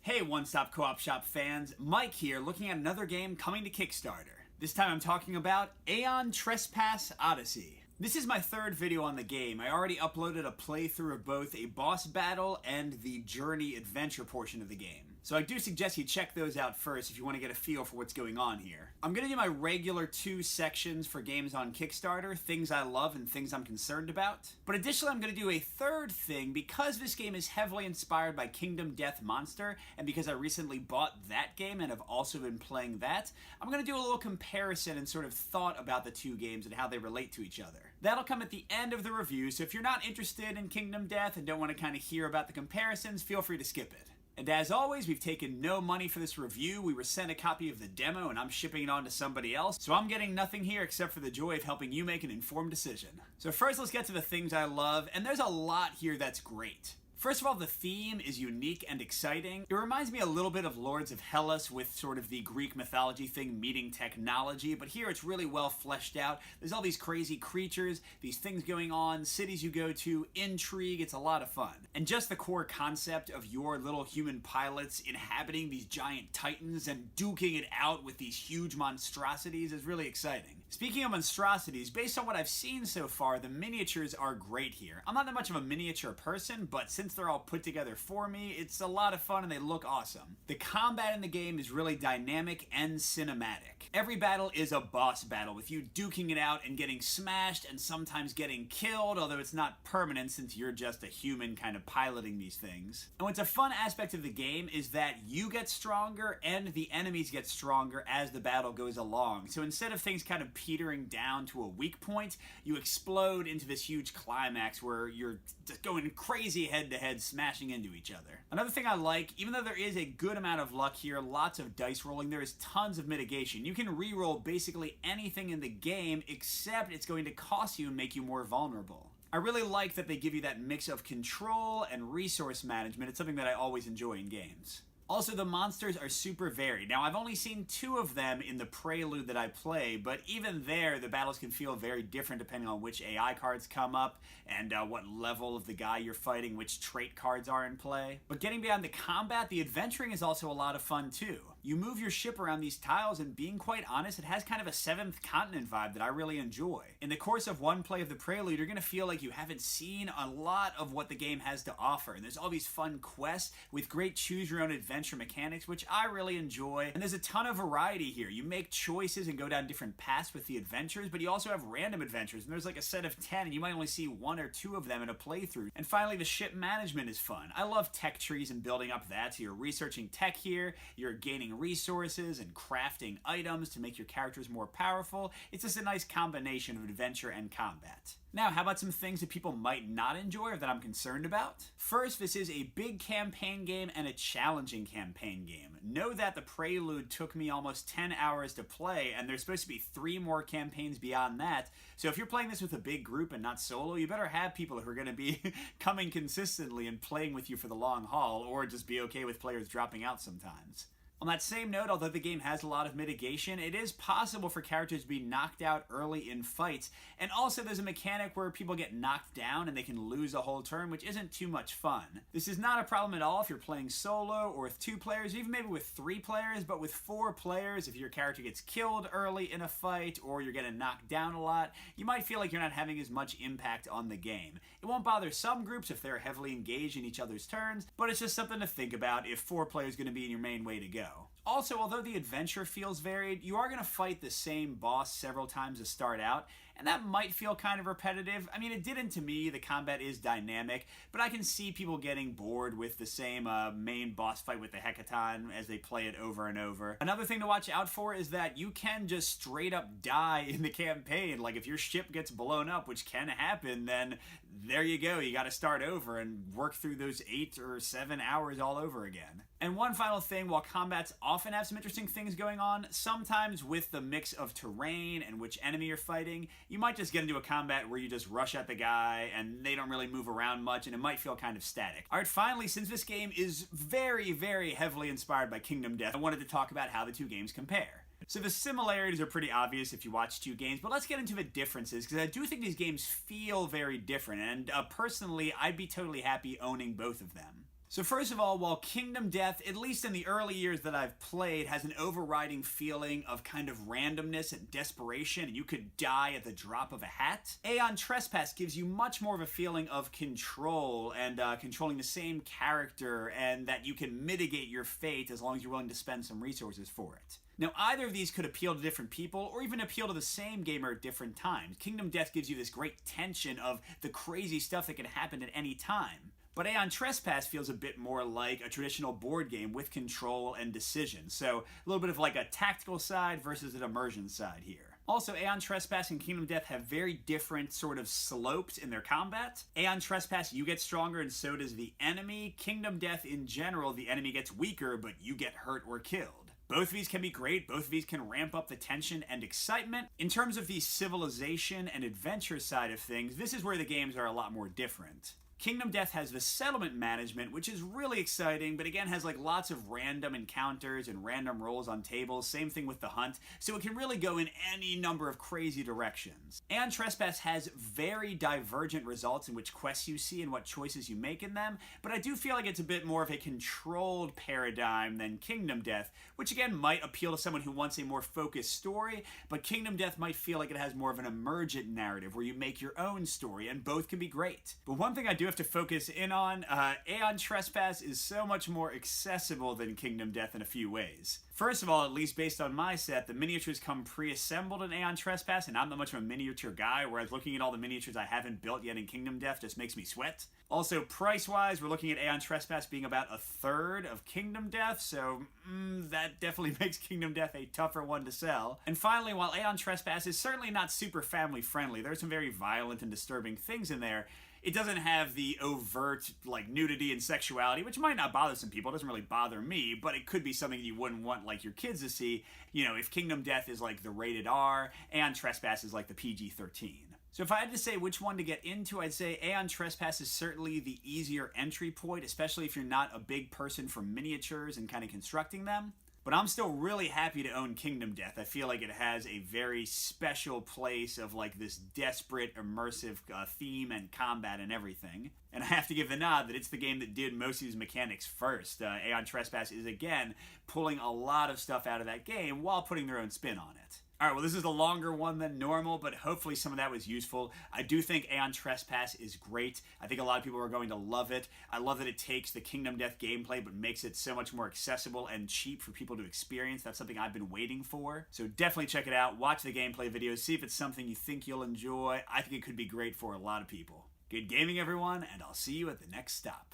Hey, One Stop Co-op Shop fans, Mike here looking at another game coming to Kickstarter. This time I'm talking about Aeon Trespass Odyssey. This is my third video on the game. I already uploaded a playthrough of both a boss battle and the journey adventure portion of the game. So I do suggest you check those out first if you want to get a feel for what's going on here. I'm going to do my regular 2 sections for games on Kickstarter, things I love and things I'm concerned about. But additionally I'm going to do a third thing because this game is heavily inspired by Kingdom Death Monster, and because I recently bought that game and have also been playing that, I'm going to do a little comparison and sort of thought about the 2 games and how they relate to each other. That'll come at the end of the review, so if you're not interested in Kingdom Death and don't want to kind of hear about the comparisons, feel free to skip it. And as always, we've taken no money for this review. We were sent a copy of the demo and I'm shipping it on to somebody else, so I'm getting nothing here except for the joy of helping you make an informed decision. So first let's get to the things I love, and there's a lot here that's great. First of all, the theme is unique and exciting. It reminds me a little bit of Lords of Hellas with sort of the Greek mythology thing meeting technology, but here it's really well fleshed out. There's all these crazy creatures, these things going on, cities you go to, intrigue, it's a lot of fun. And just the core concept of your little human pilots inhabiting these giant titans and duking it out with these huge monstrosities is really exciting. Speaking of monstrosities, based on what I've seen so far, the miniatures are great here. I'm not that much of a miniature person, but since they're all put together for me, it's a lot of fun and they look awesome. The combat in the game is really dynamic and cinematic. Every battle is a boss battle, with you duking it out and getting smashed and sometimes getting killed, although it's not permanent since you're just a human kind of piloting these things. And what's a fun aspect of the game is that you get stronger and the enemies get stronger as the battle goes along. So instead of things kind of petering down to a weak point, you explode into this huge climax where you're just going crazy head-to-head, smashing into each other. Another thing I like, even though there is a good amount of luck here, lots of dice rolling, there is tons of mitigation. You can re-roll basically anything in the game, except it's going to cost you and make you more vulnerable. I really like that they give you that mix of control and resource management. It's something that I always enjoy in games. Also, the monsters are super varied. Now, I've only seen 2 of them in the prelude that I play, but even there, the battles can feel very different depending on which AI cards come up and what level of the guy you're fighting, which trait cards are in play. But getting beyond the combat, the adventuring is also a lot of fun too. You move your ship around these tiles, and being quite honest, it has kind of a 7th continent vibe that I really enjoy. In the course of one play of the prelude, you're going to feel like you haven't seen a lot of what the game has to offer. And there's all these fun quests with great choose-your-own adventure mechanics, which I really enjoy. And there's a ton of variety here. You make choices and go down different paths with the adventures, but you also have random adventures, and there's like a set of 10, and you might only see 1 or 2 of them in a playthrough. And finally, the ship management is fun. I love tech trees and building up that, so you're researching tech here, you're gaining resources and crafting items to make your characters more powerful. It's just a nice combination of adventure and combat. Now, how about some things that people might not enjoy or that I'm concerned about? First, this is a big campaign game and a challenging campaign game. Know that the Prelude took me almost 10 hours to play, and there's supposed to be 3 more campaigns beyond that. So if you're playing this with a big group and not solo, you better have people who are going to be coming consistently and playing with you for the long haul, or just be okay with players dropping out sometimes. On that same note, although the game has a lot of mitigation, it is possible for characters to be knocked out early in fights, and also there's a mechanic where people get knocked down and they can lose a whole turn, which isn't too much fun. This is not a problem at all if you're playing solo or with 2 players, even maybe with 3 players, but with 4 players, if your character gets killed early in a fight or you're getting knocked down a lot, you might feel like you're not having as much impact on the game. It won't bother some groups if they're heavily engaged in each other's turns, but it's just something to think about if 4 players are going to be in your main way to go. Also, although the adventure feels varied, you are going to fight the same boss several times to start out, and that might feel kind of repetitive. I mean, it didn't to me. The combat is dynamic, but I can see people getting bored with the same main boss fight with the Hecaton as they play it over and over. Another thing to watch out for is that you can just straight up die in the campaign. Like, if your ship gets blown up, which can happen, then there you go. You got to start over and work through those 8 or 7 hours all over again. And one final thing, while combats often have some interesting things going on, sometimes with the mix of terrain and which enemy you're fighting, you might just get into a combat where you just rush at the guy and they don't really move around much and it might feel kind of static. Alright, finally, since this game is very, very heavily inspired by Kingdom Death, I wanted to talk about how the 2 games compare. So the similarities are pretty obvious if you watch 2 games, but let's get into the differences, because I do think these games feel very different, and personally, I'd be totally happy owning both of them. So first of all, while Kingdom Death, at least in the early years that I've played, has an overriding feeling of kind of randomness and desperation, and you could die at the drop of a hat, Aeon Trespass gives you much more of a feeling of control and controlling the same character, and that you can mitigate your fate as long as you're willing to spend some resources for it. Now, either of these could appeal to different people, or even appeal to the same gamer at different times. Kingdom Death gives you this great tension of the crazy stuff that can happen at any time. But Aeon Trespass feels a bit more like a traditional board game with control and decision. So a little bit of like a tactical side versus an immersion side here. Also, Aeon Trespass and Kingdom Death have very different sort of slopes in their combat. Aeon Trespass, you get stronger and so does the enemy. Kingdom Death, in general, the enemy gets weaker, but you get hurt or killed. Both of these can be great. Both of these can ramp up the tension and excitement. In terms of the civilization and adventure side of things, this is where the games are a lot more different. Kingdom Death has the settlement management, which is really exciting, but again has like lots of random encounters and random rolls on tables. Same thing with the hunt, so it can really go in any number of crazy directions. Aeon Trespass has very divergent results in which quests you see and what choices you make in them, but I do feel like it's a bit more of a controlled paradigm than Kingdom Death, which again might appeal to someone who wants a more focused story, but Kingdom Death might feel like it has more of an emergent narrative where you make your own story, and both can be great. But one thing I do have to focus in on, Aeon Trespass is so much more accessible than Kingdom Death in a few ways. First of all, at least based on my set, the miniatures come pre-assembled in Aeon Trespass, and I'm not much of a miniature guy, whereas looking at all the miniatures I haven't built yet in Kingdom Death just makes me sweat. Also, price-wise, we're looking at Aeon Trespass being about a third of Kingdom Death, so that definitely makes Kingdom Death a tougher one to sell. And finally, while Aeon Trespass is certainly not super family-friendly, there are some very violent and disturbing things in there, it doesn't have the overt, like, nudity and sexuality, which might not bother some people. It doesn't really bother me, but it could be something you wouldn't want, like, your kids to see. You know, if Kingdom Death is, like, the rated R, Aeon Trespass is, like, the PG-13. So if I had to say which one to get into, I'd say Aeon Trespass is certainly the easier entry point, especially if you're not a big person for miniatures and kind of constructing them. But I'm still really happy to own Kingdom Death. I feel like it has a very special place of like this desperate, immersive theme and combat and everything. And I have to give the nod that it's the game that did most of these mechanics first. Aeon Trespass is, again, pulling a lot of stuff out of that game while putting their own spin on it. Alright, well this is a longer one than normal, but hopefully some of that was useful. I do think Aeon Trespass is great. I think a lot of people are going to love it. I love that it takes the Kingdom Death gameplay, but makes it so much more accessible and cheap for people to experience. That's something I've been waiting for. So definitely check it out, watch the gameplay videos, see if it's something you think you'll enjoy. I think it could be great for a lot of people. Good gaming, everyone, and I'll see you at the next stop.